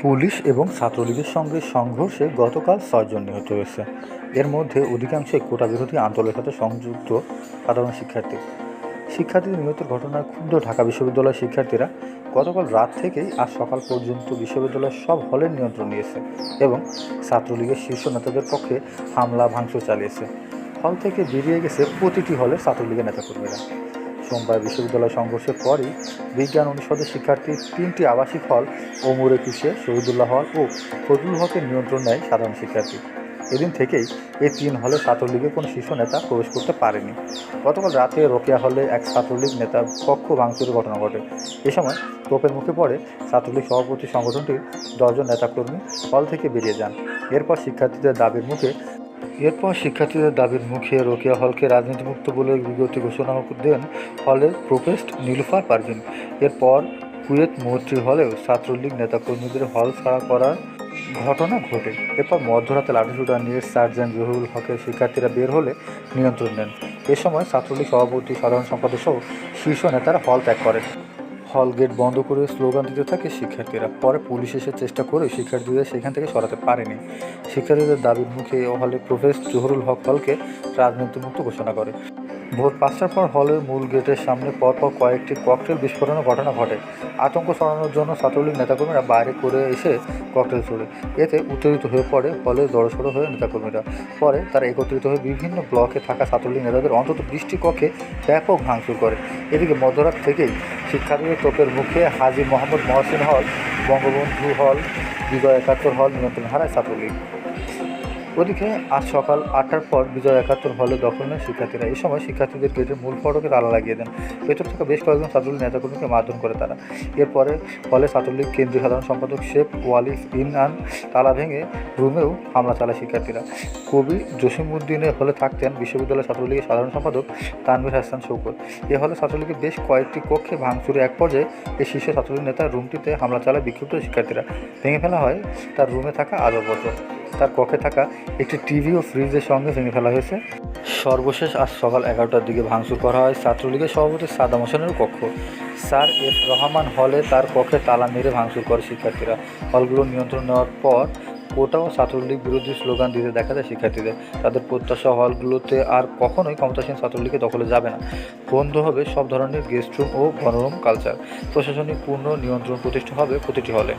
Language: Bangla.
পুলিশ এবং ছাত্রলীগের সঙ্গে সংঘর্ষে গতকাল ৬ জন নিহত হয়েছে। এর মধ্যে অধিকাংশই কোটাবিরোধী আন্দোলনের সাথে সংযুক্ত সাধারণ শিক্ষার্থী। শিক্ষার্থীদের নিহতের ঘটনায় ক্ষুব্ধ ঢাকা বিশ্ববিদ্যালয়ের শিক্ষার্থীরা গতকাল রাত থেকেই আজ সকাল পর্যন্ত বিশ্ববিদ্যালয়ের সব হলের নিয়ন্ত্রণ নিয়েছে এবং ছাত্রলীগের শীর্ষ নেতাদের পক্ষে হামলা ভাঙচুর চালিয়েছে। হল থেকে বেরিয়ে গেছে প্রতিটি হলের ছাত্রলীগের নেতাকর্মীরা। সোমবার বিশ্ববিদ্যালয় সংঘর্ষের পরই বিজ্ঞান অনুষদের শিক্ষার্থীর ৩টি আবাসিক হল ওমর একুশে, শহীদুল্লাহ হল ও ফজলুল হকের নিয়ন্ত্রণ নেয় সাধারণ শিক্ষার্থী। এদিন থেকেই এই ৩ হলে ছাত্রলীগের কোনো শীর্ষ নেতা প্রবেশ করতে পারেনি। গতকাল রাতে রোকেয়া হলে এক ছাত্রলীগ নেতার কক্ষ ভাঙচুরের ঘটনা ঘটে। এ সময় তোপের মুখে পড়ে ছাত্রলীগ সভাপতি সংগঠনটির ১০ জন নেতাকর্মী হল থেকে বেরিয়ে যান। এরপর শিক্ষার্থীদের দাবির মুখে রোকেয়া হলকে রাজনীতিমুক্ত বলে বিজ্ঞপ্তি ঘোষণা দেন হলের প্রোপেস্ট নীলুফার পারভিন। এরপর কুয়েত মৈত্রী হলেও ছাত্রলীগ নেতাকর্মীদের হল ছাড়া করার ঘটনা ঘটে। এরপর মধ্যরাতে লাঠিসোঁটা নিয়ে সার্জেন্ট জহুরুল হকের শিক্ষার্থীরা বের হলে নিয়ন্ত্রণ নেন। এ সময় ছাত্রলীগ সভাপতি, সাধারণ সম্পাদক সহ শীর্ষ নেতারা হল ত্যাগ করেন। হল গেট বন্ধ করে স্লোগান দিতে থাকে শিক্ষার্থীরা। পরে পুলিশ এসে চেষ্টা করে শিক্ষার্থীদের সেখান থেকে সরাতে পারেনি। শিক্ষার্থীদের দাবির মুখে হলে প্রোফেসর জহুরুল হক হলকে রাজনীতিমুক্ত ঘোষণা করে। ভোর ৫টার পর হলের মূল গেটের সামনে পরপর কয়েকটি ককটেল বিস্ফোরণের ঘটনা ঘটে। আতঙ্ক ছড়ানোর জন্য ছাত্রলীগ নেতাকর্মীরা বাইরে করে এসে ককটেল ছোড়ে। এতে উত্তেজিত হয়ে পড়ে হলে জড়সড় হয়ে নেতাকর্মীরা। পরে তারা একত্রিত হয়ে বিভিন্ন ব্লকে থাকা ছাত্রলীগ নেতাদের অন্তত ২০টি কক্ষে ব্যাপক ভাঙচুর করে। এদিকে মধ্যরাত থেকেই শিক্ষার্থীদের তোপের মুখে হাজী মোহাম্মদ মহসিন হল, বঙ্গবন্ধু হল, বিজয় ৭১ হল নিয়ন্ত্রণ হারায় ছাত্রলীগ। ওদিকে আজ সকাল ৮টার পর বিজয় ৭১ হলে দখল নেন শিক্ষার্থীরা। এই সময় শিক্ষার্থীদের গেটের মূল ফটকে তালা লাগিয়ে দেন। ভেতর থেকে বেশ কয়েকজন ছাত্রলীগ নেতাকর্মীকে মারধর করে তারা। এরপরে হলে ছাত্রলীগ কেন্দ্রীয় সাধারণ সম্পাদক শেখ ওয়ালি ইনআন তালা ভেঙে রুমেও হামলা চালায় শিক্ষার্থীরা। কবি জসিমউদ্দিনের হলে থাকতেন বিশ্ববিদ্যালয় ছাত্রলীগের সাধারণ সম্পাদক তানভীর হাসান শৌকত। এ হলে ছাত্রলীগের বেশ কয়েকটি কক্ষে ভাঙচুরে এক পর্যায়ে এই শীর্ষ ছাত্রলীগ নেতার রুমটিতে হামলা চালায় বিক্ষুব্ধ শিক্ষার্থীরা। ভেঙে ফেলা হয় তার রুমে থাকা আসবাবপত্র। তার কক্ষে থাকা একটি টিভি ও ফ্রিজের সঙ্গে ভেঙে ফেলা হয়েছে। সর্বশেষ আজ সকাল ১১টার দিকে ভাঙচুর করা হয় ছাত্রলীগের সভাপতি সাদ্দাম হোসেনের কক্ষ। স্যার এফ রহমান হলে তার কক্ষে তালা মেরে ভাঙচুর করে শিক্ষার্থীরা। হলগুলো নিয়ন্ত্রণ নেওয়ার পর কোটা ও ছাত্রলীগ বিরোধী স্লোগান দিতে দেখা যায় শিক্ষার্থীদের। তাদের প্রত্যাশা হলগুলোতে আর কখনোই ক্ষমতাসীন ছাত্রলীগের দখলে যাবে না। বন্ধ হবে সব ধরনের গেস্ট রুম ও গণরুম কালচার। প্রশাসনিক পূর্ণ নিয়ন্ত্রণ প্রতিষ্ঠা হবে প্রতিটি হলে।